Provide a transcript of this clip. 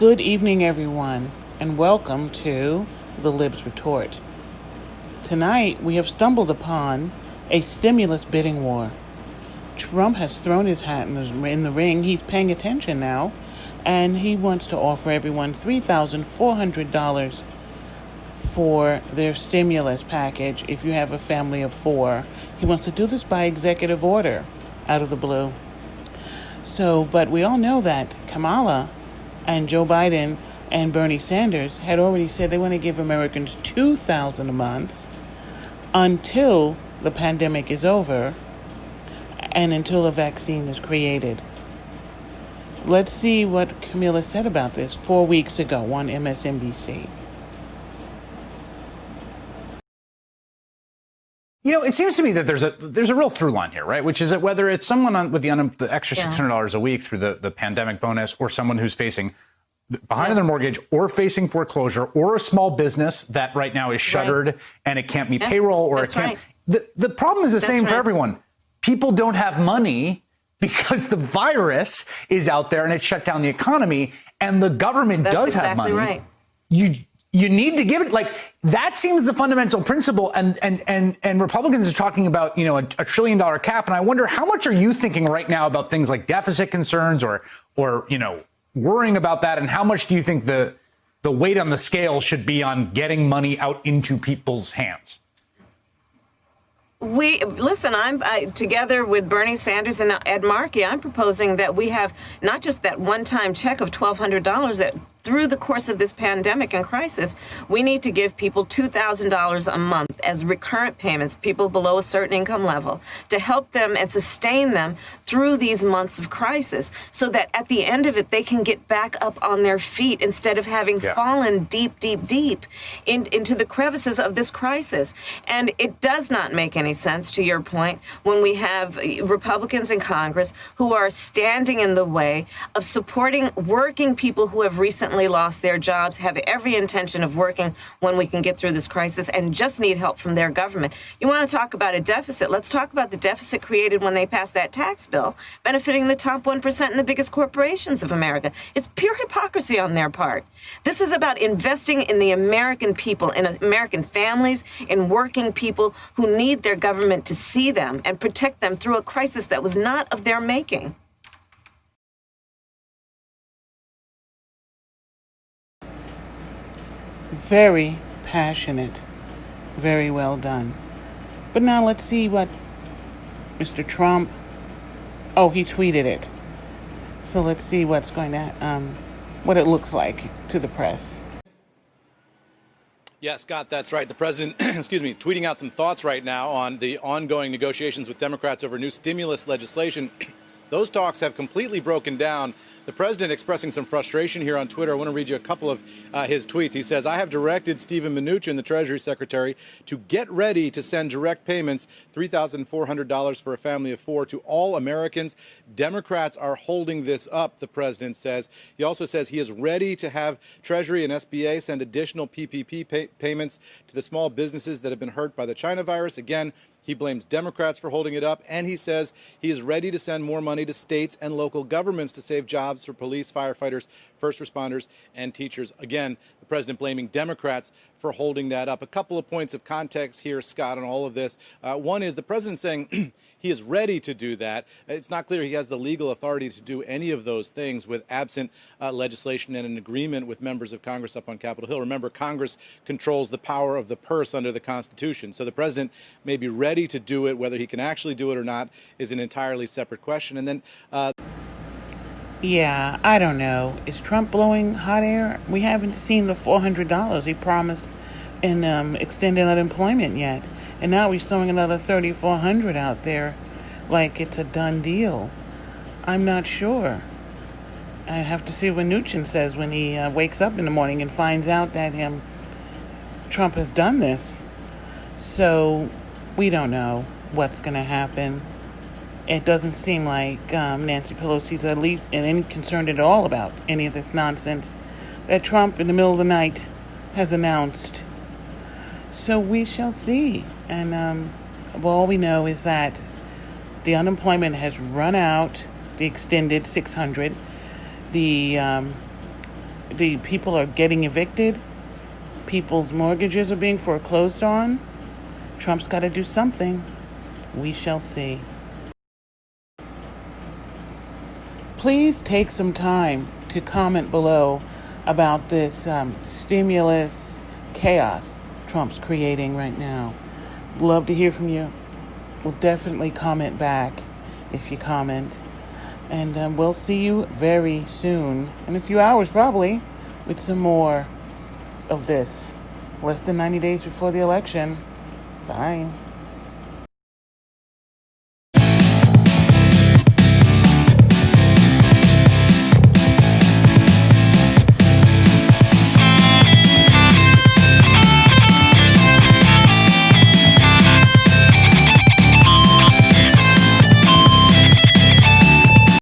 Good evening, everyone, and welcome to the Libs Retort. Tonight, we have stumbled upon a stimulus bidding war. Trump has thrown his hat in the ring. He's paying attention now, and he wants to offer everyone $3,400 for their stimulus package if you have a family of four. He wants to do this by executive order out of the blue. But we all know that Kamala and Joe Biden and Bernie Sanders had already said they want to give Americans $2,000 a month until the pandemic is over and until a vaccine is created. Let's see what Camilla said about this 4 weeks ago on MSNBC. You know, it seems to me that there's a real through line here, right? Which is that whether it's someone with the extra $600 a week through the pandemic bonus, or someone who's facing behind on their mortgage, or facing foreclosure, or a small business that right now is shuttered and it can't meet payroll, or it can't. The problem is the same for everyone. People don't have money because the virus is out there and it shut down the economy, and the government does have money. Right. You need to give it, like, that seems the fundamental principle. And Republicans are talking about, a $1 trillion cap. And I wonder, how much are you thinking right now about things like deficit concerns or worrying about that? And how much do you think the weight on the scale should be on getting money out into people's hands? I'm together with Bernie Sanders and Ed Markey. I'm proposing that we have not just that one-time check of $1,200 that through the course of this pandemic and crisis, we need to give people $2,000 a month as recurrent payments, people below a certain income level, to help them and sustain them through these months of crisis, so that at the end of it, they can get back up on their feet instead of having fallen deep into the crevices of this crisis. And it does not make any sense, to your point, when we have Republicans in Congress who are standing in the way of supporting working people who have recently lost their jobs, have every intention of working when we can get through this crisis, and just need help from their government. You want to talk about a deficit? Let's talk about the deficit created when they passed that tax bill, benefiting the top 1% and the biggest corporations of America. It's pure hypocrisy on their part. This is about investing in the American people, in American families, in working people who need their government to see them and protect them through a crisis that was not of their making. Very passionate. Very well done. But now let's see what Mr. Trump... Oh, he tweeted it. So let's see what's going to... what it looks like to the press. Yeah, Scott, that's right. The president, tweeting out some thoughts right now on the ongoing negotiations with Democrats over new stimulus legislation. Those talks have completely broken down. The president expressing some frustration here on Twitter. I want to read you a couple of his tweets. He says, I have directed Steven Mnuchin, the Treasury Secretary, to get ready to send direct payments, $3,400 for a family of four, to all Americans. Democrats are holding this up, the president says. He also says he is ready to have Treasury and SBA send additional PPP payments to the small businesses that have been hurt by the China virus. Again, he blames Democrats for holding it up, and he says he is ready to send more money to states and local governments to save jobs for police, firefighters, first responders, and teachers. Again, the president blaming Democrats for holding that up. A couple of points of context here, Scott, on all of this. One is the president saying he is ready to do that. It's not clear he has the legal authority to do any of those things with absent legislation and an agreement with members of Congress up on Capitol Hill. Remember, Congress controls the power of the purse under the Constitution. So the president may be ready to do it. Whether he can actually do it or not is an entirely separate question. And then... Yeah, I don't know. Is Trump blowing hot air? We haven't seen the $400 he promised in extended unemployment yet. And now he's throwing another $3,400 out there like it's a done deal. I'm not sure. I have to see what Mnuchin says when he wakes up in the morning and finds out that Trump has done this. So we don't know what's going to happen. It doesn't seem like Nancy Pelosi's at least any concerned at all about any of this nonsense that Trump in the middle of the night has announced. So we shall see. And all we know is that the unemployment has run out, the extended 600. The the people are getting evicted. People's mortgages are being foreclosed on. Trump's got to do something. We shall see. Please take some time to comment below about this stimulus chaos Trump's creating right now. Love to hear from you. We'll definitely comment back if you comment. And we'll see you very soon, in a few hours probably, with some more of this. Less than 90 days before the election. Bye.